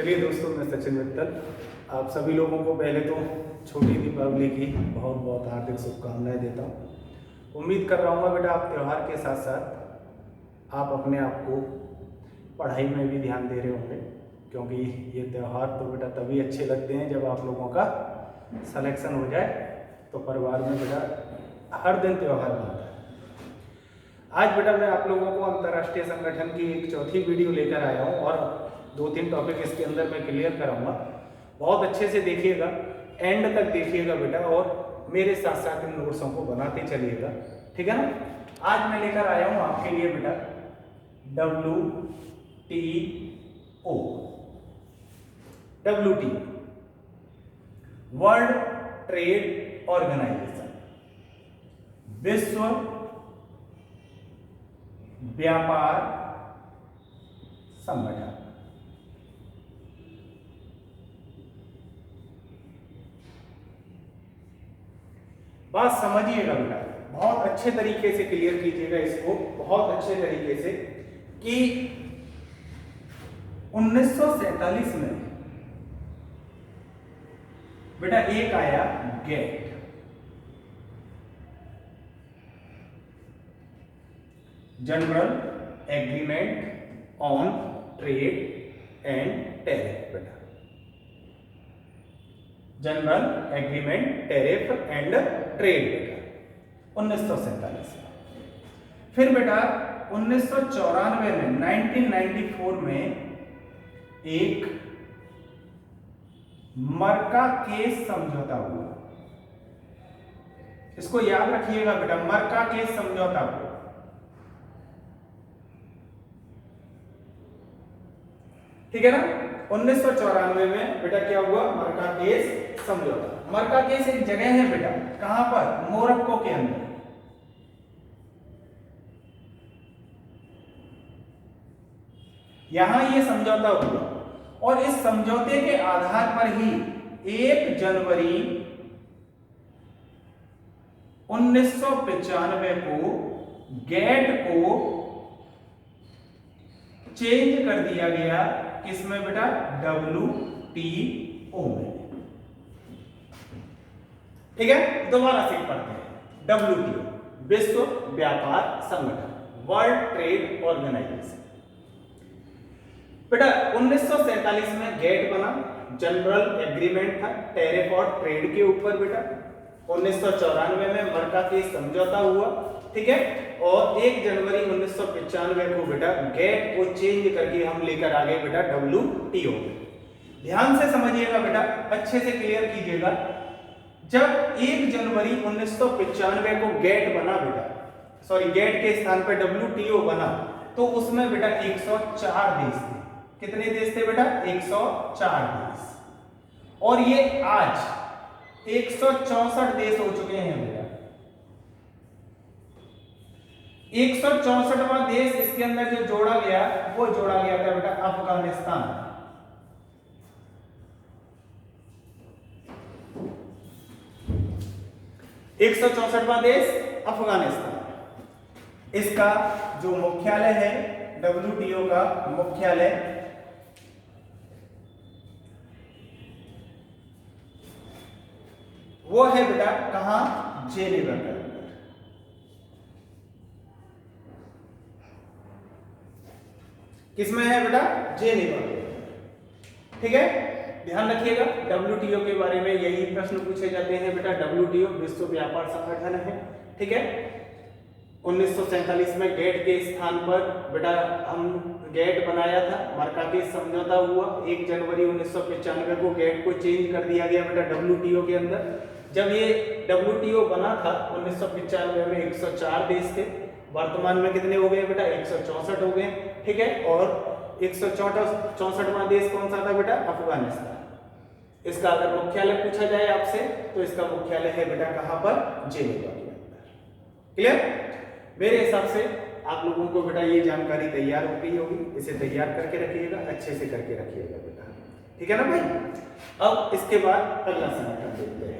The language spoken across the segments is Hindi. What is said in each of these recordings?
चलिए दोस्तों, मैं सचिन मित्तल आप सभी लोगों को पहले तो छोटी दीपावली की बहुत बहुत हार्दिक शुभकामनाएं देता हूँ। उम्मीद कर रहा हूँ बेटा आप त्यौहार के साथ साथ आप अपने आप को पढ़ाई में भी ध्यान दे रहे होंगे, क्योंकि ये त्यौहार तो बेटा तभी अच्छे लगते हैं जब आप लोगों का सिलेक्शन हो जाए तो परिवार में बेटा हर दिन त्यौहार बनता है। आज बेटा मैं आप लोगों को अंतर्राष्ट्रीय संगठन की एक चौथी वीडियो लेकर आया हूँ और 2-3 टॉपिक इसके अंदर मैं क्लियर कराऊंगा। बहुत अच्छे से देखिएगा, एंड तक देखिएगा बेटा, और मेरे साथ साथ इन नोट्सों को बनाते चलिएगा, ठीक है ना। आज मैं लेकर आया हूँ आपके लिए बेटा WTO। WTO world trade organisation, विश्व व्यापार संगठन। बात समझिएगा बेटा, बहुत अच्छे तरीके से क्लियर कीजिएगा इसको, बहुत अच्छे तरीके से, कि 1947 में बेटा एक आया GATT, general agreement on trade and tariff. बेटा general agreement tariff and trade बेटा 1947 में। फिर बेटा 1994 में 1994 में एक मर्काकेश समझौता हुआ। इसको याद रखिएगा बेटा, मर्काकेश समझौता हुआ। ठीक है ना। 1994 में बेटा क्या हुआ, मर्काकेश समझौता। मर्काकेश एक जगह है बेटा, कहां पर, मोरक्को के अंदर। यहां ये समझौता हुआ और इस समझौते के आधार पर ही 1 जनवरी 1995 को गेट को चेंज कर दिया गया, किसमें बेटा, WTO में। ठीक है, दोबारा से पढ़ते हैं। WTO विश्व व्यापार संगठन, वर्ल्ड ट्रेड ऑर्गेनाइजेशन। बेटा 1947 में गेट बना, जनरल एग्रीमेंट था टैरिफ और ट्रेड के ऊपर बेटा। 1994 में मर्काकेश समझौता हुआ, ठीक है, और 1 जनवरी 1995 को बेटा गेट को चेंज करके हम लेकर आ गए बेटा WTO। ध्यान से समझिएगा बेटा, अच्छे से क्लियर कीजिएगा। जब 1 जनवरी 1995 को गेट बना बेटा, सॉरी गेट के स्थान पर WTO बना, तो उसमें बेटा 104 देश थे। कितने देश थे बेटा, 104 देश। और ये आज 164 देश हो चुके हैं बेटा। 164वां देश इसके अंदर जो जोड़ा गया, वो जोड़ा गया था बेटा अफगानिस्तान। 164वां देश अफगानिस्तान। इसका जो मुख्यालय है, WTO का मुख्यालय वो है बेटा कहां, जेनेवा के अंदर। किसमें है बेटा, जेनेवा के अंदर। ठीक है, ध्यान रखिएगा। WTO के बारे में यही प्रश्न पूछे जाते हैं बेटा। WTO विश्व व्यापार संगठन है, ठीक है। 1947 में गेट के स्थान पर बेटा हम गेट बनाया था, मर्काकेश समझौता हुआ। 1 जनवरी 1995 को गेट को चेंज कर दिया गया बेटा WTO के अंदर। जब ये WTO बना था 1995 में 104 देश थे, वर्तमान में कितने हो गए बेटा, 164 हो गए, ठीक है। और 164वां देश कौन सा था बेटा, अफगानिस्तान। इसका अगर मुख्यालय पूछा जाए आपसे तो इसका मुख्यालय है बेटा कहां पर, जेनेवा के अंदर। क्लियर। मेरे हिसाब से आप लोगों को बेटा ये जानकारी तैयार हो गई होगी। इसे तैयार करके रखिएगा, अच्छे से करके रखिएगा बेटा, ठीक है ना भाई। अब इसके बाद अगला संगठन देखते हैं।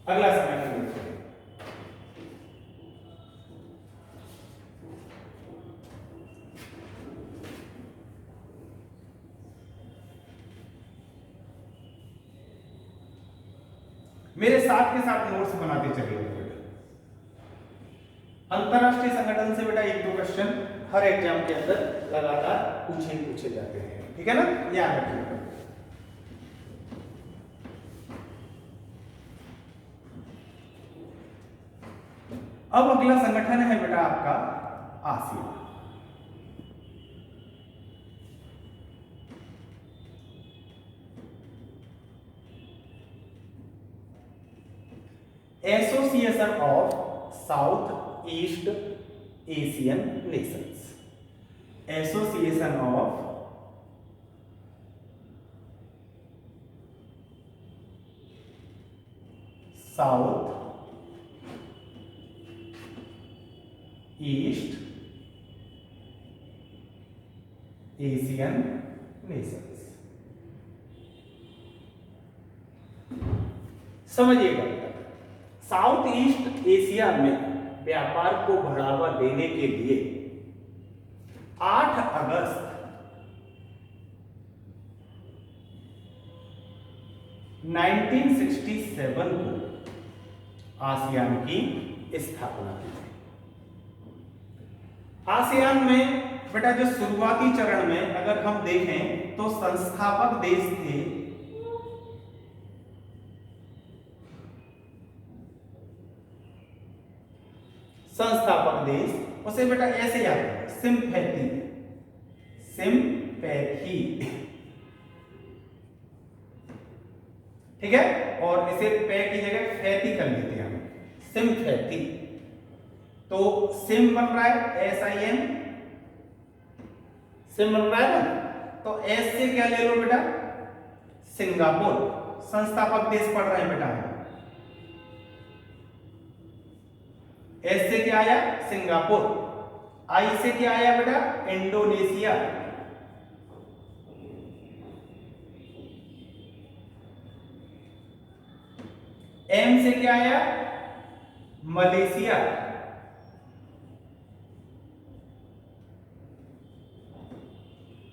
अगला संगठन देखते हैं, मेरे साथ के साथ नोट्स बनाते चलिए बेटा। अंतरराष्ट्रीय संगठन से बेटा 1-2 क्वेश्चन हर एग्जाम के अंदर लगातार पूछे जाते हैं, ठीक है ना, याद रखिएगा। अब अगला संगठन है बेटा आपका ASEAN. Association of south east Asian Nations, association of south east Asian Nations. समझिएगा, साउथ ईस्ट एशिया में व्यापार को बढ़ावा देने के लिए 8 अगस्त 1967 को आसियान की स्थापना की गई। आसियान में बेटा जो शुरुआती चरण में अगर हम देखें तो संस्थापक देश थे संस्थापक देश, उसे बेटा ऐसे याद करें, सिम्पैथी, सिम्पैथी, ठीक है, और इसे पे की जगह फैती कर लेते हैं हम, सिम्पैथी। तो सिम बन रहा है SIM, सिम बन रहा है ना, तो एस से क्या ले लो बेटा, सिंगापुर, संस्थापक देश पढ़ रहे हैं बेटा। एस से क्या आया, सिंगापुर। आई से क्या आया बेटा, इंडोनेशिया। एम से क्या आया, मलेशिया।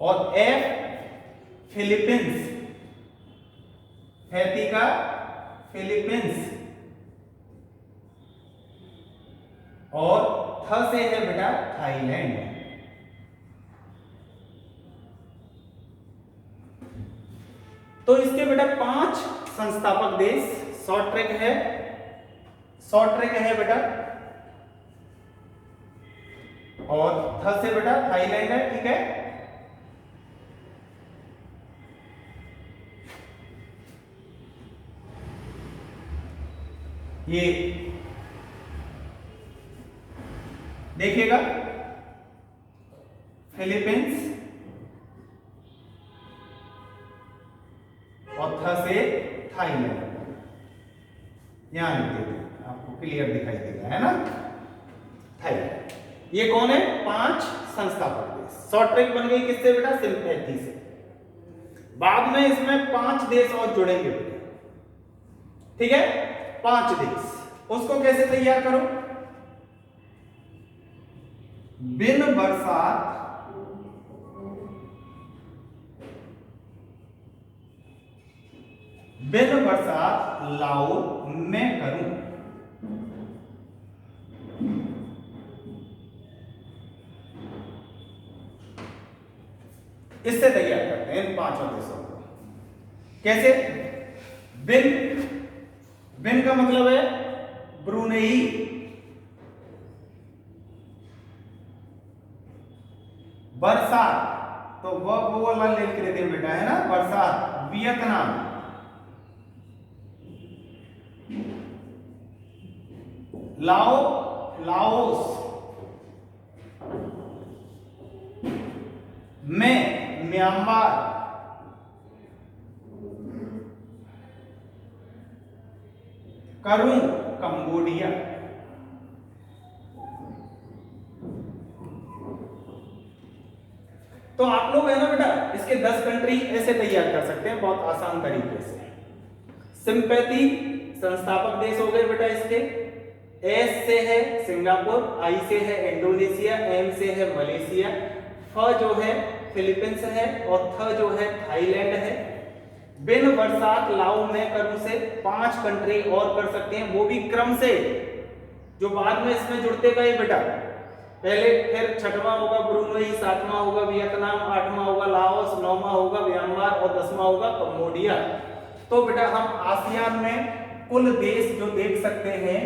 और एफ फिलीपींस, हैती का फिलीपींस। और थ से है बेटा थाईलैंड। तो इसके बेटा 5 संस्थापक देश, शॉर्ट ट्रैक है बेटा, और थ से बेटा थाईलैंड है, ठीक है। ये देखिएगा, फिलीपींस और थ से थाईलैंड, यहां लिख देते हैं, आपको क्लियर दिखाई देगा, है ना, थाईलैंड। ये कौन है, 5 संस्थापक देश। शॉर्ट ट्रैक बन गई किससे बेटा, सिम्पैथी से। बाद में इसमें 5 देश और जुड़ेंगे बेटा, ठीक है, 5 देश। उसको कैसे तैयार करो, बिन बरसात लाओ मैं करूं। इससे तैयार करते हैं इन 5 देशों को। कैसे, बिन का मतलब है ब्रुनेई, बरसात तो वो वाला लिख लेते हैं बेटा, है ना, बरसात, वियतनाम, लाओस, में म्यांमार, करूं कंबोडिया। तो आप लोग है ना बेटा, इसके 10 कंट्री ऐसे तैयार कर सकते हैं बहुत आसान तरीके से। सिंपैथी संस्थापक देश हो गए बेटा इसके। एस से है सिंगापुर, आई से है इंडोनेशिया, एम से है मलेशिया, फ जो है फिलीपींस है, और थ जो है थाईलैंड है। बिन बरसात लाओ मैं करूं से 5 कंट्री और कर सकते हैं, वो भी क्रम से, जो बाद में इसमें जुड़ते गए बेटा। पहले फिर छठवां होगा ब्रुनई, सातवां होगा वियतनाम, आठवां होगा लाओस, नौवां होगा म्यांमार और 10वां होगा कंबोडिया। तो बेटा हम आसियान में कुल देश जो देख सकते हैं,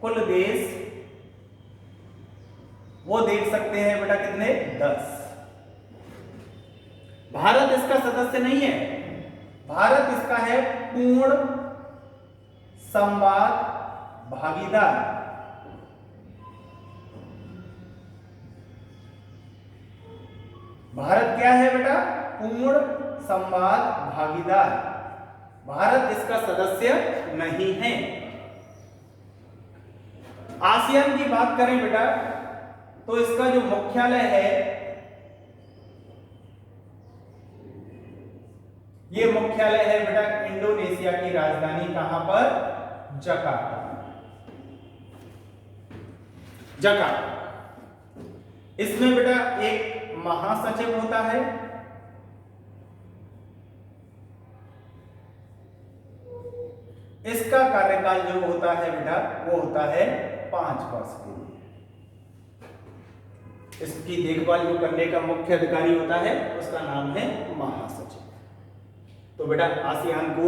कुल देश वो देख सकते हैं बेटा कितने, 10। भारत इसका सदस्य नहीं है, भारत इसका है पूर्ण संवाद भागीदार। भारत क्या है बेटा, पूर्ण संवाद भागीदार। भारत इसका सदस्य नहीं है। आसियान की बात करें बेटा तो इसका जो मुख्यालय है, ये मुख्यालय है बेटा इंडोनेशिया की राजधानी कहां पर, जकार्ता। जकार्ता। इसमें बेटा एक महासचिव होता है, इसका कार्यकाल जो होता है बेटा वो होता है 5 वर्ष के लिए। इसकी देखभाल जो करने का मुख्य अधिकारी होता है उसका नाम है महासचिव। तो बेटा आसियान को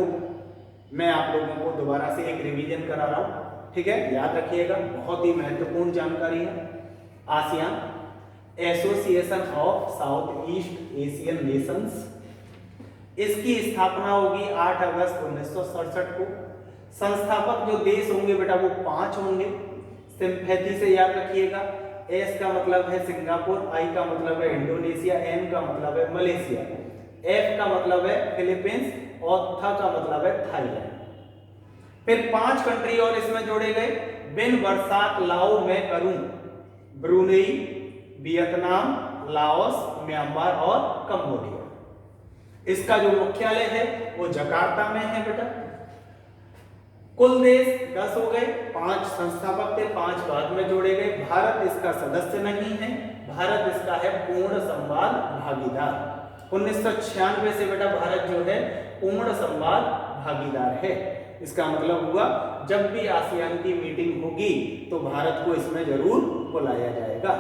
मैं आप लोगों को दोबारा से एक रिवीजन करा रहा हूं, ठीक है, याद रखिएगा, बहुत ही महत्वपूर्ण जानकारी है। ASEAN association of south east Asian Nations, इसकी स्थापना होगी 8 अगस्त 1967 को। संस्थापक जो देश होंगे बेटा वो 5 होंगे, सिंपैथी से याद रखिएगा। एस का मतलब है सिंगापुर, आई का मतलब है इंडोनेशिया, एम का मतलब है मलेशिया, एफ का मतलब है फिलीपींस और थ का मतलब है थाईलैंड। फिर 5 कंट्री और इसमें जोड़े गए, बिन बरसात लाओ मैं करूं, ब्रुनेई, वियतनाम, लाओस, म्यांमार और कंबोडिया। इसका जो मुख्यालय है वो जकार्ता में है बेटा। कुल देश 10 हो गए, 5 संस्थापक थे, 5 बाद में जोड़े गए। भारत इसका सदस्य नहीं है, भारत इसका है पूर्ण संवाद भागीदार। 1996 से बेटा भारत जो है पूर्ण संवाद भागीदार है। इसका मतलब हुआ जब भी आसियान की मीटिंग होगी तो भारत को इसमें जरूर बुलाया जाएगा।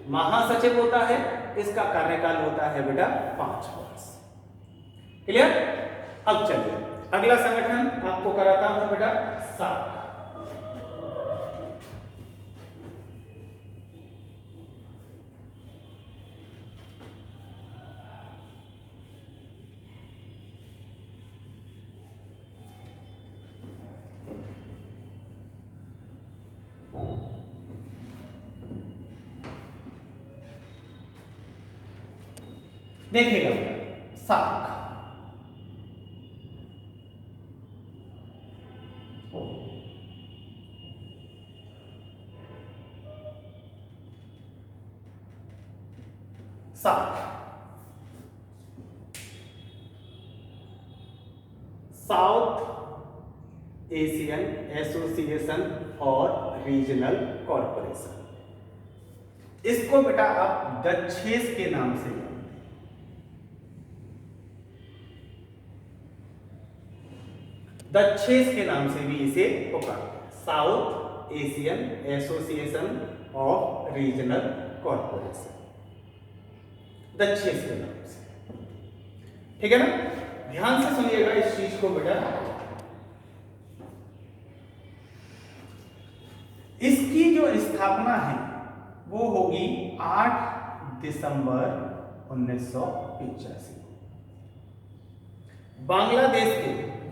महासचिव होता है, इसका कार्यकाल होता है बेटा 5 वर्ष। क्लियर? अब चलिए अगला संगठन आपको कराता हूं बेटा सार्क। देखिएगा SAARC, South Asian Association for Regional Corporation. इसको बेटा आप डचेस के नाम से, डचेस के नाम से भी इसे पुकारते हैं, south Asian association of regional corporation, duchess के नाम से। ठीक है ना? ध्यान से सुनिएगा इस चीज को बेटा। इसकी जो स्थापना है वो होगी 8 दिसंबर 1985।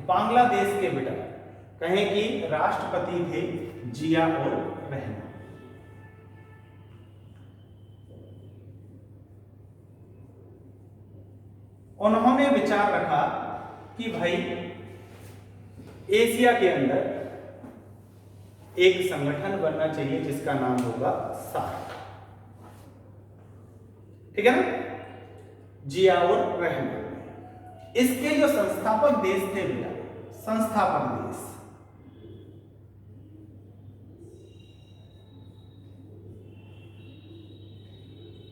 बांग्लादेश के बेटा कहें कि राष्ट्रपति थे जिया उर रहमान। उन्होंने विचार रखा कि भाई एशिया के अंदर एक संगठन बनना चाहिए जिसका नाम होगा सार्क। ठीक है ना? जिया उर रहमान। इसके जो संस्थापक देश थे बेटा, संस्थापक देश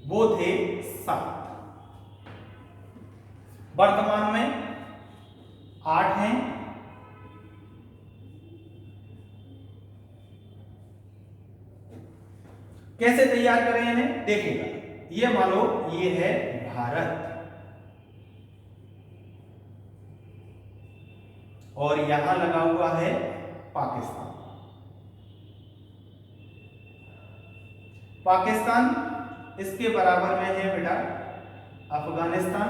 वो थे 7। वर्तमान में कैसे तैयार करें इन्हें देखिएगा। ये मानो ये है भारत और यहां लगा हुआ है पाकिस्तान। पाकिस्तान इसके बराबर में है बेटा अफगानिस्तान,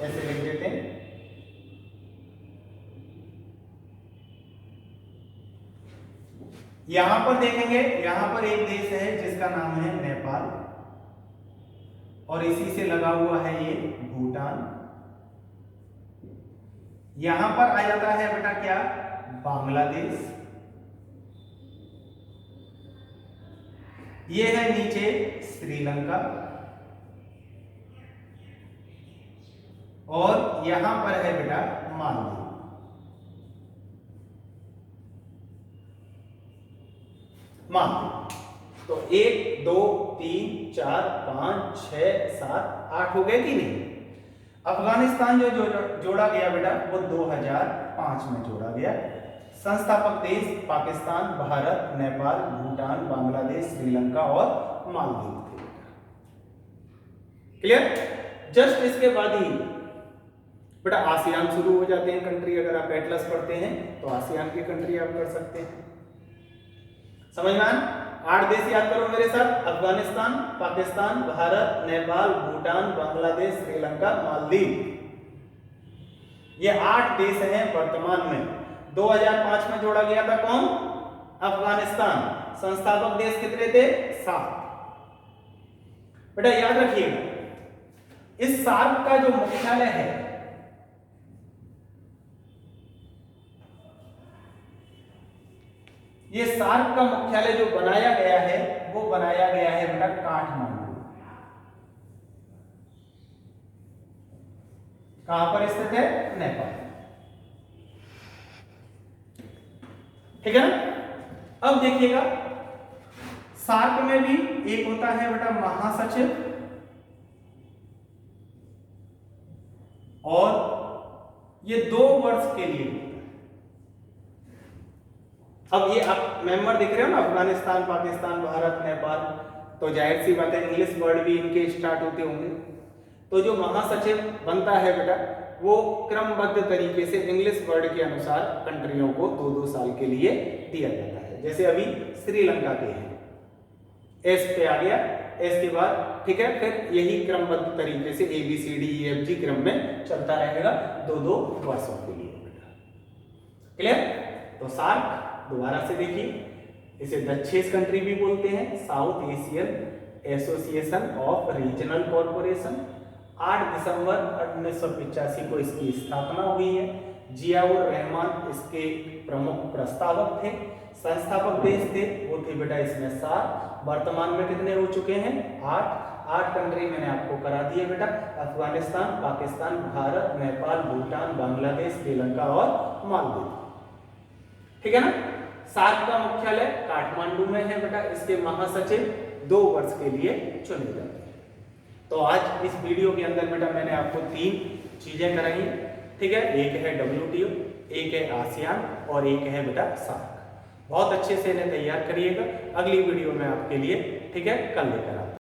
ऐसे लिख देते हैं। यहां पर देखेंगे, यहां पर एक देश है जिसका नाम है नेपाल और इसी से लगा हुआ है ये भूटान। यहां पर आ जाता है बेटा क्या, बांग्लादेश। ये है नीचे श्रीलंका और यहां पर है बेटा मालदीव। तो 1 2 3 4 5 6 7 8 हो गए कि नहीं। अफगानिस्तान जो जोड़ा गया बेटा वो 2005 में जोड़ा गया। संस्थापक देश पाकिस्तान, भारत, नेपाल, भूटान, बांग्लादेश, श्रीलंका और मालदीव थे। क्लियर। जस्ट इसके बाद ही बेटा आसियान शुरू हो जाते हैं कंट्री। अगर आप एटलस पढ़ते हैं तो आसियान की कंट्री आप कर सकते हैं। समझ में 8 देश याद करो मेरे साथ, अफगानिस्तान, पाकिस्तान, भारत, नेपाल, भूटान, बांग्लादेश, श्रीलंका, मालदीव। ये 8 देश हैं वर्तमान में। 2005 में जोड़ा गया था कौन, अफगानिस्तान। संस्थापक देश कितने थे, 7। बेटा याद रखिएगा इस सार्क का जो मुख्यालय है ये सार्क का मुख्यालय जो बनाया गया है वो बनाया गया है बेटा काठमांडू। कहां पर स्थित है, नेपाल। ठीक है ना। अब देखिएगा सार्क में भी एक होता है बेटा महासचिव और ये 2 वर्ष के लिए। अब ये आप मेंबर दिख रहे हो ना, अफगानिस्तान, पाकिस्तान, भारत, नेपाल, तो जाहिर सी बात है इंग्लिश वर्ड भी इनके स्टार्ट होते होंगे। तो जो महासचिव बनता है बेटा वो क्रमबद्ध तरीके से इंग्लिश वर्ड के अनुसार कंट्रियों को 2-2 साल के लिए दिया जाता है। जैसे अभी श्रीलंका के हैं, एस पे आ गया, एस के बाद ठीक है, फिर यही क्रमबद्ध तरीके से ABCDEFG क्रम में चलता रहेगा 2-2 वर्षों के लिए बेटा। क्लियर। तो सार्क दोबारा से देखिए, इसे द चेस कंट्री भी बोलते हैं, south Asian association of regional corporation. 8 दिसंबर 1985 को इसकी स्थापना हुई है। जियाउर रहमान इसके प्रमुख प्रस्तावक थे। संस्थापक देश थे वो थे बेटा इसमें 7। वर्तमान में कितने हो चुके हैं, 8 कंट्री मैंने आपको करा दिए बेटा, अफगानिस्तान, पाकिस्तान, भारत, नेपाल, भूटान, बांग्लादेश, श्रीलंका और मालदीव। ठीक है ना। सार्क का मुख्यालय काठमांडू में है बेटा। इसके महासचिव 2 वर्ष के लिए चुने जाते हैं। तो आज इस वीडियो के अंदर बेटा मैंने आपको 3 चीजें कराई। ठीक है, एक है WTO, एक है आसियान और एक है बेटा सार्क। बहुत अच्छे से इन्हें तैयार करिएगा। अगली वीडियो में आपके लिए ठीक है कल लेकर